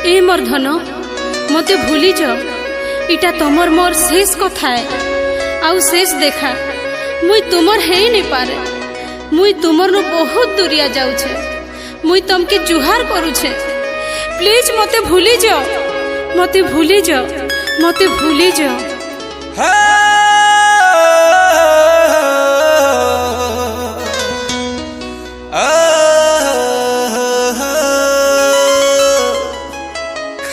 ए मोर धन मते भूली जाओ इटा तमर मोर शेष कथा है आउ शेष देखा मुई तुमर है नहीं पारे मुई तुमर नु बहुत दूरिया जाऊ छे मुई तमके जुहार करू छे प्लीज मते भूली जाओ मते भूली जाओ मते भूली जाओ।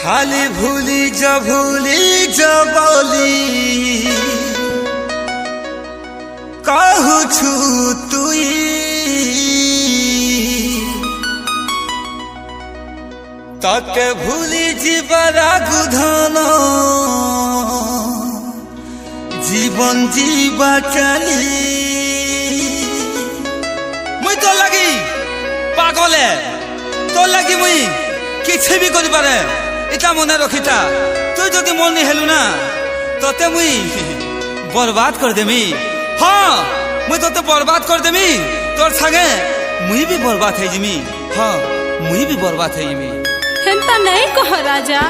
खाली भूली जा बोली कहू छु तुई तके भूली जीवरा गुधन जीवन जीवा चली मुई तो लगी पागले तो लगी मुई किसी भी करि पारे इटा मने रखिता तु जदि मन नहीं हेलु ना तते मुई बर्बाद कर देमी। हाँ मुई तते बर्बाद कर देमी तोर संगे मुई भी बर्बाद है जिमी। हाँ मुई भी बर्बाद है जिमी। हेंता नहीं कह राजा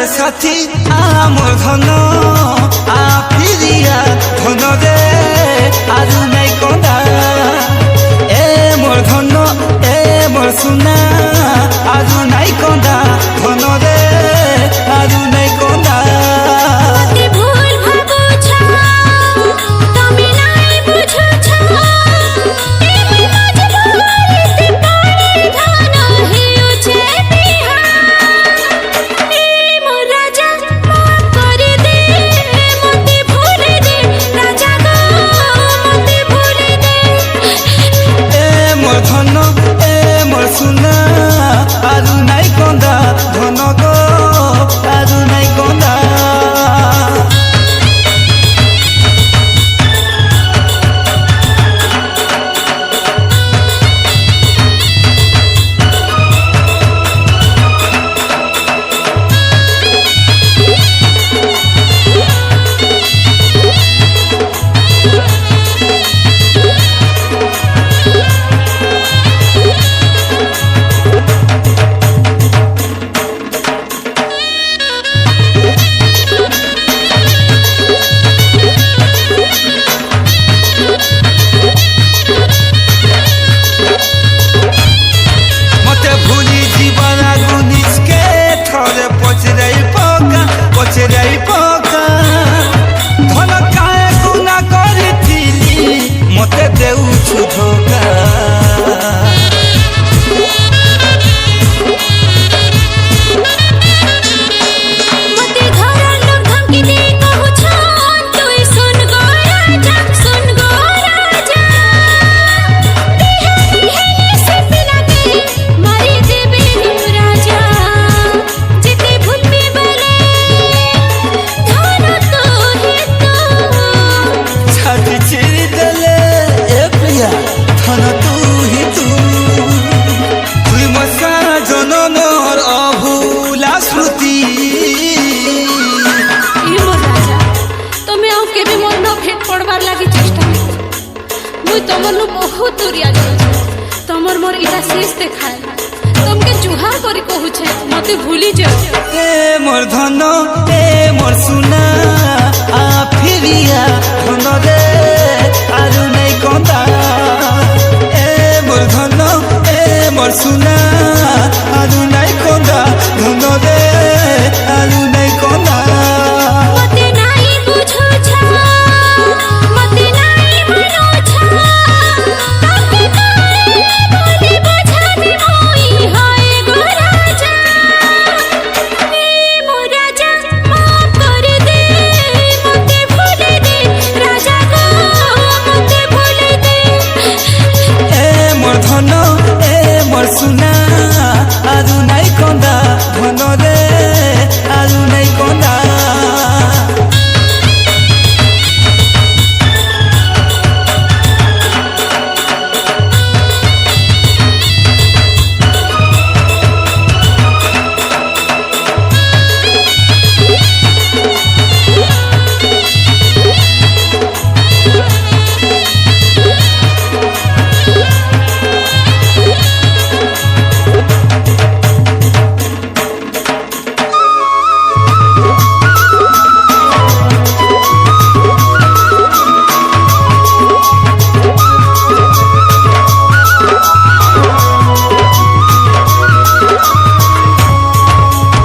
साथी आमर धन आफिरिया धन दे आरु नाई कंदा ए मोर धन ए मोर सुना आरु नाई कंदा धन दे आरु नाई कंदा। राजा गो ধন তুই মোর সারা জনমৰ অভুলা স্মৃতি। মোর রাজা তুমি আউ কেবে মোর ন ভেট পড়বার লাগি চেষ্টা কর। মুই তোমার নু বহুত দূরিয়া যাচ্ছি। তোমার মোর ইটা শেষ দেখায় তোমাকে জুহার করি কহুছে মতে ভুলি যাও। এ মোর ধন এ মোর সোনা ফিরিয়া ধন রে আৰু নাই কন্দা। এ মোর ধন এ মোর সোনা আৰু নাই কন্দা ধন রে আৰু নাই কন্দা। মতে নাই বুঝছ মতে নাই মানছ তাকে বলি বুঝাবি মই হয় গো রাজা। এ মোর রাজা মাফ করে দে মতে ভুলে দে রাজা গো মতে ভুলে দে। এ মোর ধন এ মোর সোনা আৰু নাই কন্দা ধন রে আৰু নাই কন্দা।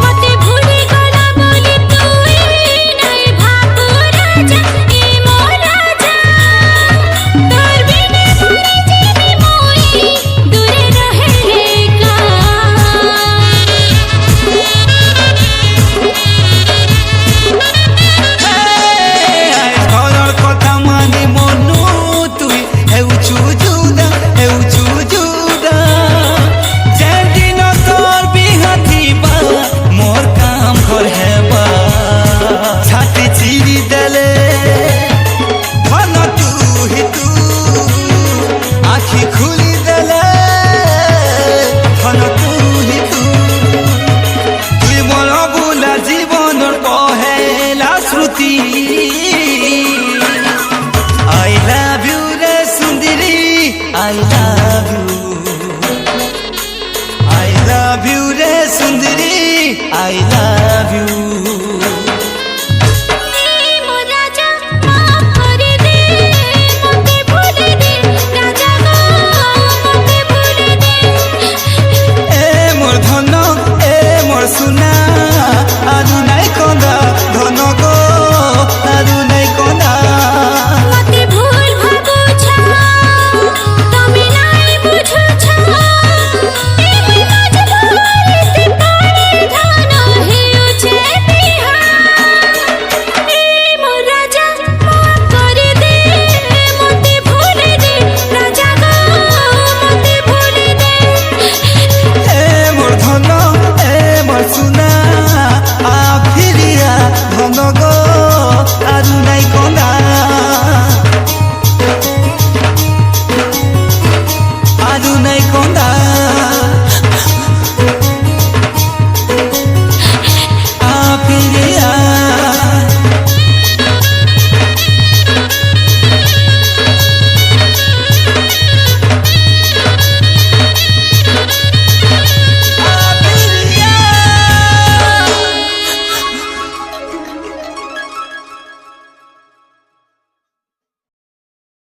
মতে ভুলি গলা বলি তুই নাই ভাবু রাজা। এ মোর রাজা তোর বিনে মরে যাবি মই দূরে রহে কা। ঘৰৰ কথা মানি মনো তুই হেউচু জুদা যেদিন তোর বিহা দিবা মোর কাম ঘর হেবা। ছাতি চিরি দেলে ধন তু আখি খুলি দেলে ধন তুই মোর অবুলা জীবনের পহেলা স্মৃতি। I love you রে সুন্দরী I love you রে সুন্দরী I love you।